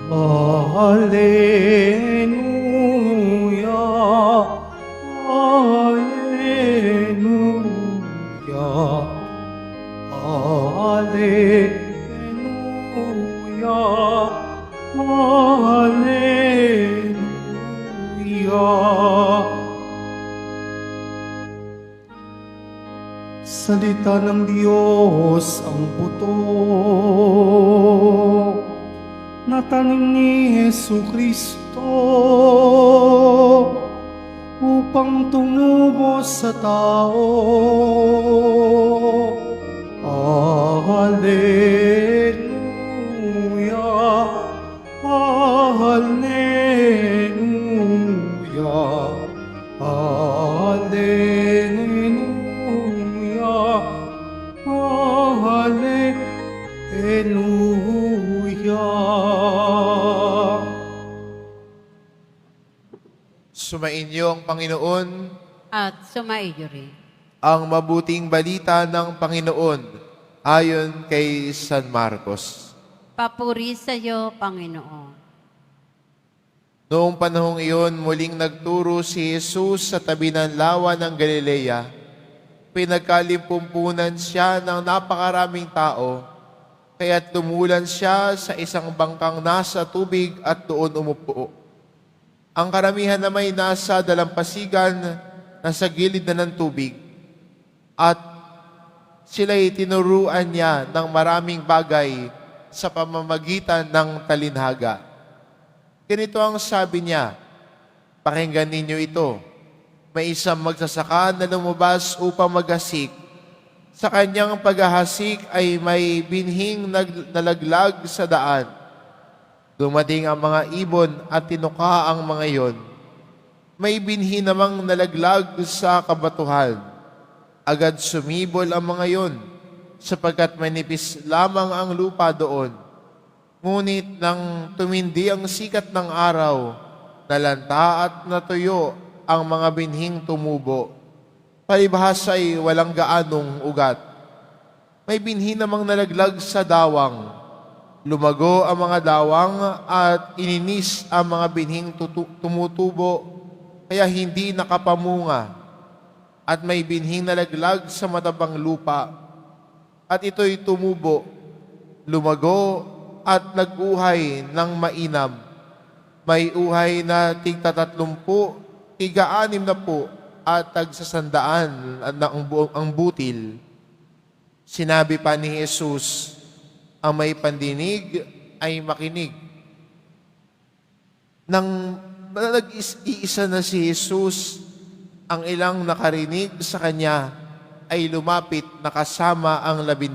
Alleluia, Alleluia, Alleluia, Alleluia. Salita ng Diyos ang buto na tanim ni Jesucristo upang tumubo sa tao. Alleluia, Alleluia, Alleluia, Alleluia. Sumainyo ang Panginoon, At sumaiyo rin. ang mabuting balita ng Panginoon ayon kay San Marcos. Papuri sa iyo, Panginoon. Noong panahong iyon, muling nagturo si Jesus sa tabi ng lawa ng Galilea. Pinagkalimpumpunan siya ng napakaraming tao, kaya tumulan siya sa isang bangkang nasa tubig at doon umupo. Ang karamihan na may nasa dalampasigan na sa gilid na ng tubig, at sila'y tinuruan niya ng maraming bagay sa pamamagitan ng talinhaga. Ganito ang sabi niya, pakinggan ninyo ito. May isang magsasaka na lumabas upang maghasik. Sa kanyang paghahasik ay may binhing nalaglag sa daan. Dumating ang mga ibon at tinuka ang mga iyon. May binhi namang nalaglag sa kabatuhan. Agad sumibol ang mga iyon, sapagkat manipis lamang ang lupa doon. Ngunit nang tumindi ang sikat ng araw, nalanta at natuyo ang mga binhing tumubo. Palibhas ay walang gaanong ugat. May binhi namang nalaglag sa dawang. Lumago ang mga dawang at ininis ang mga binhing tumutubo, kaya hindi nakapamunga. At may binhing nalaglag sa matabang lupa, at ito'y tumubo, lumago at nag-uhay ng mainam. May uhay na tig-30, tig-60, at tag-100 ang butil. Sinabi pa ni Jesus, ang may pandinig ay makinig. Nang nag-iisa na si Jesus, ang ilang nakarinig sa kanya ay lumapit na kasama ang 12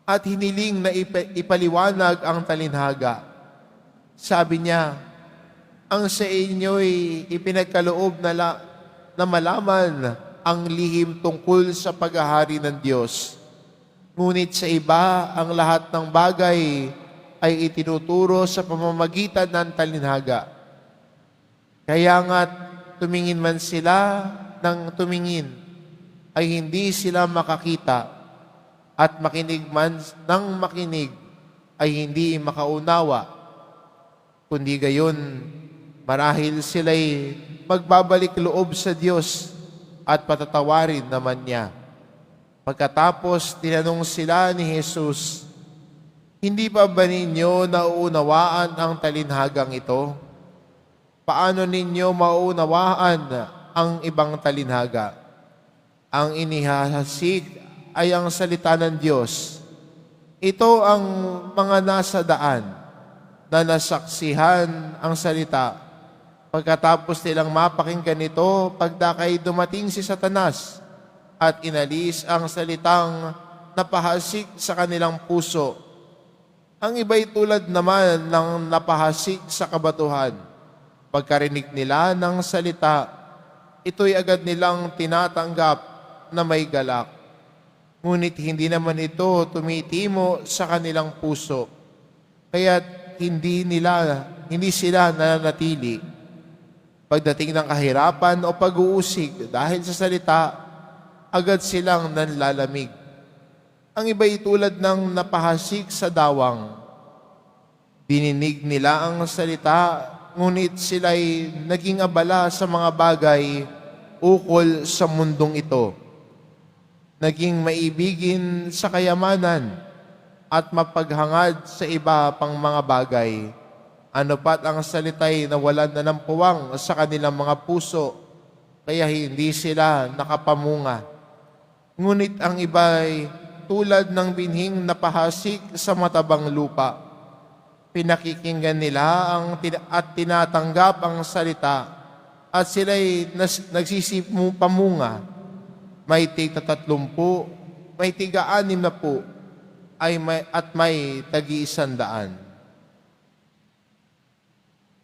at hiniling na ipaliwanag ang talinhaga. Sabi niya, ang sa inyo'y ipinagkaloob na malaman ang lihim tungkol sa paghahari ng Diyos. Ngunit sa iba, ang lahat ng bagay ay itinuturo sa pamamagitan ng talinhaga. Kaya nga't tumingin man sila ng tumingin, ay hindi sila makakita, at makinig man ng makinig, ay hindi makaunawa. Kundi gayon, marahil sila'y magbabalik loob sa Diyos at patatawarin naman niya. Pagkatapos, tinanong sila ni Jesus, hindi pa ba ninyo nauunawaan ang talinhagang ito? Paano ninyo mauunawaan ang ibang talinhaga? Ang inihahasik ay ang salita ng Diyos. Ito ang mga nasa daan na nasaksihan ang salita. Pagkatapos nilang mapakinggan ito, pagdakay dumating si Satanas at inalis ang salitang napahasik sa kanilang puso. Ang iba'y tulad naman ng napahasik sa kabatuhan. Pagkarinig nila ng salita, ito'y agad nilang tinatanggap na may galak. Ngunit hindi naman ito tumitimo sa kanilang puso. Kaya't hindi sila nananatili. Pagdating ng kahirapan o pag-uusig dahil sa salita, agad silang nanlalamig. Ang iba'y tulad ng napahasik sa dawang. Dininig nila ang salita, ngunit sila'y naging abala sa mga bagay ukol sa mundong ito. Naging maibigin sa kayamanan at mapaghangad sa iba pang mga bagay. Ano pat ang salita'y nawalan na ng puwang sa kanilang mga puso, kaya hindi sila nakapamunga. Ngunit ang iba'y tulad ng binhing napahasik sa matabang lupa. Pinakikinggan nila at tinatanggap ang salita at sila'y nagsisipamunga. May tig-30, may tig-60, at may tagi-100.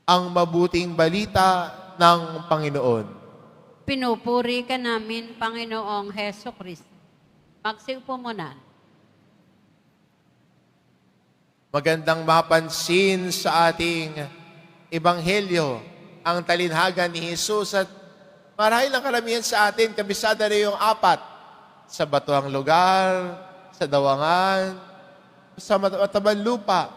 Ang mabuting balita ng Panginoon. Pinupuri ka namin, Panginoong Heso Kristo. Magsiupo muna. Magandang mapansin sa ating Ebanghelyo ang talinhaga ni Jesus at marahil ang karamihan sa atin, kabisada rin yung 4 sa batuhang lugar, sa dawangan, sa matabang lupa.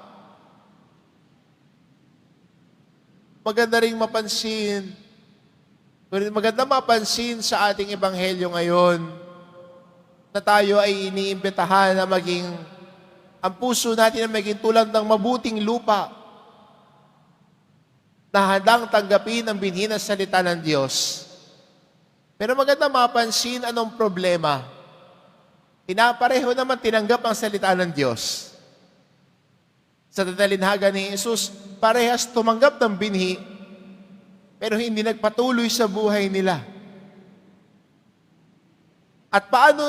Maganda mapansin sa ating Ebanghelyo ngayon na tayo ay iniimbitahan na maging ang puso natin na maging tulad ng mabuting lupa na handang tanggapin ang binhi ng salita ng Diyos. Pero maganda mapansin anong problema. Pinapareho naman tinanggap ang salita ng Diyos. Sa talinhaga ni Jesus, parehas tumanggap ng binhi, pero hindi nagpatuloy sa buhay nila. At paano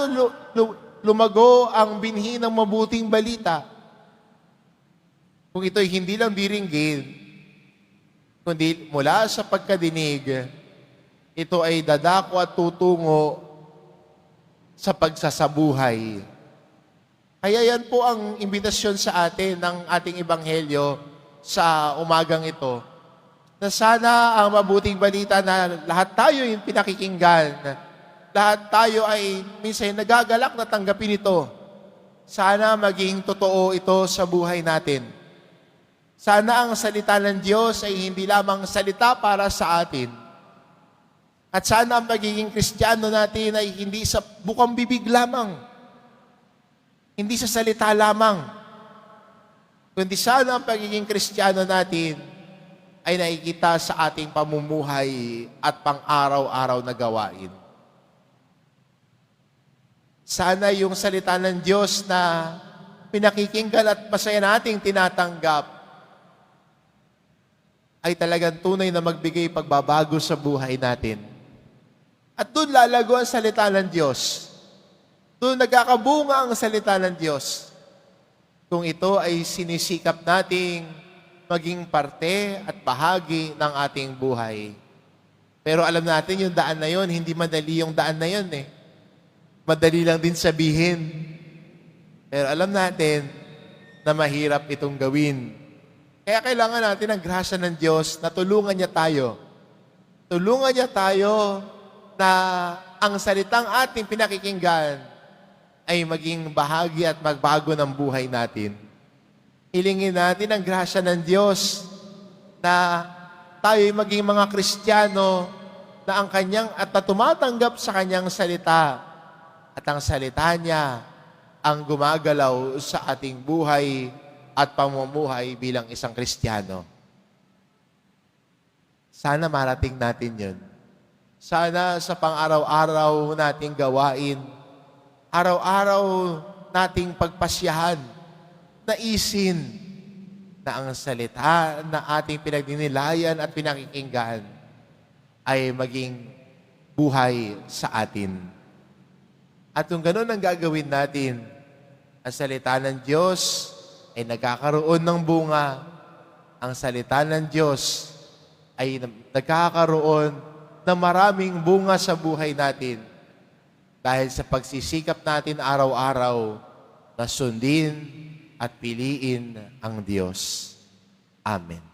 lumago ang binhi ng mabuting balita kung ito'y hindi lang diringgin, kundi mula sa pagkadinig, ito ay dadako at tutungo sa pagsasabuhay. Kaya yan po ang imbitasyon sa atin ng ating Ebanghelyo sa umagang ito, na sana ang mabuting balita na lahat tayo yung pinakikinggan, lahat tayo ay minsan nagagalak na tanggapin ito. Sana maging totoo ito sa buhay natin. Sana ang salita ng Diyos ay hindi lamang salita para sa atin. At sana ang pagiging Kristiyano natin ay hindi sa bukang bibig lamang. Hindi sa salita lamang. Kundi sana ang pagiging Kristiyano natin ay nakikita sa ating pamumuhay at pang-araw-araw na gawain. Sana yung salita ng Diyos na pinakikinggan at masaya nating tinatanggap ay talagang tunay na magbigay pagbabago sa buhay natin. At doon lalago ang salita ng Diyos. Doon nagkakabunga ang salita ng Diyos. Kung ito ay sinisikap nating maging parte at bahagi ng ating buhay. Pero alam natin yung daan na yun, hindi madali yung daan na yun eh. Madali lang din sabihin. Pero alam natin na mahirap itong gawin. Kaya kailangan natin ang grasya ng Diyos na tulungan niya tayo. Tulungan niya tayo na ang salitang ating pinakikinggan ay maging bahagi at magbago ng buhay natin. Hilingin natin ang grasya ng Diyos na tayo ay maging mga Kristiyano na ang kanyang at na tumatanggap sa kanyang salita. At ang salita niya ang gumagalaw sa ating buhay at pamumuhay bilang isang Kristiyano. Sana marating natin yun. Sana sa pang-araw-araw nating gawain, araw-araw nating pagpasyahan, naisin na ang salita na ating pinagdinilayan at pinakikinggan ay maging buhay sa atin. At kung ganun ang gagawin natin, ang salita ng Diyos ay nagkakaroon ng bunga. Ang salita ng Diyos ay nagkakaroon ng maraming bunga sa buhay natin dahil sa pagsisikap natin araw-araw na sundin at piliin ang Diyos. Amen.